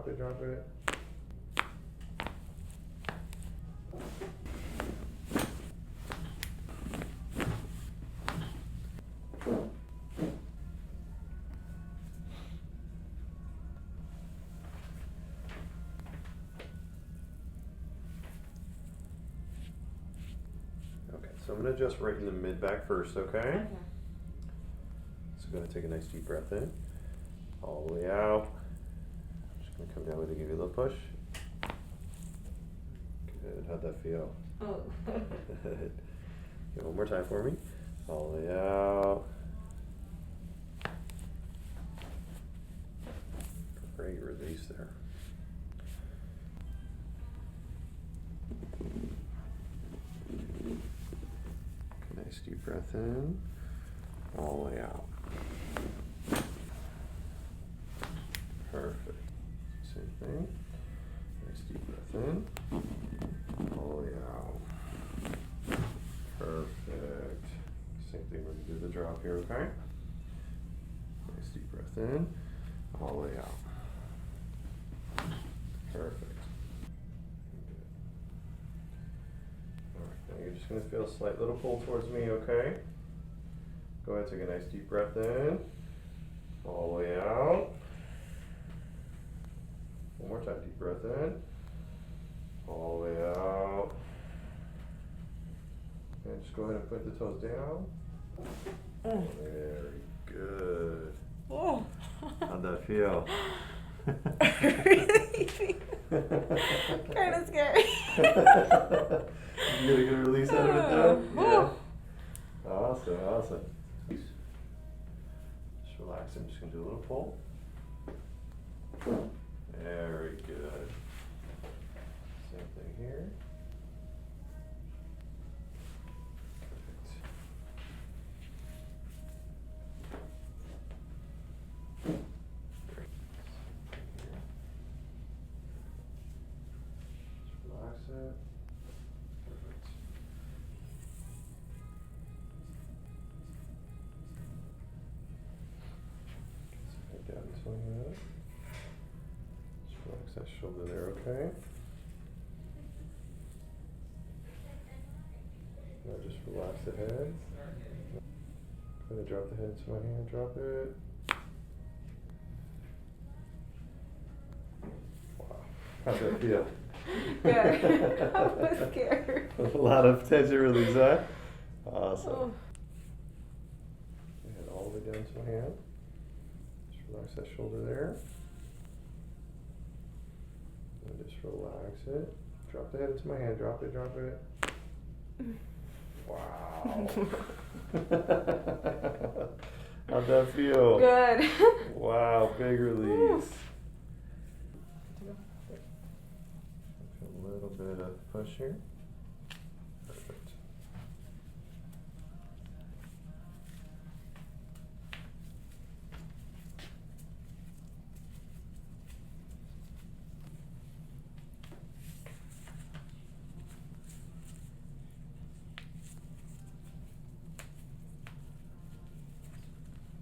Drop it. Okay, so I'm gonna just right in the mid back first, okay? Okay. So I'm gonna take a nice deep breath in, all the way out. Just gonna come down with it, give you a little push. Good, how'd that feel? Oh. Good. Okay, one more time for me. All the way out. Great release there. Okay, nice deep breath in, all the way out. Perfect. Same thing. Nice deep breath in, all the way out. Perfect. Same thing, we're gonna do the drop here, okay? Nice deep breath in, all the way out. Perfect. Good. Alright, now you're just gonna feel a slight little pull towards me, okay? Go ahead, take a nice deep breath in, all the way out. One more time, deep breath in, all the way out. And just go ahead and put the toes down. Very good. Oh. How'd that feel? Really? Kind of scary. You get a good release out of it though? Yeah. Awesome, awesome. Just relax. I'm just gonna do a little pull. Very good. Same thing here. Perfect. Just relax it. Perfect. Sit down into my head. Just relax that shoulder there, okay? Now just relax the head. Go ahead, drop the head into my hand, drop it. Wow. How'd that feel? Good. I was scared. A lot of tension release, huh? Awesome. Oh. Head all the way down to my hand. Just relax that shoulder there. And just relax it. Drop the head into my hand, drop it, drop it. Wow. How'd that feel? Good. Wow, big release. A little bit of push here.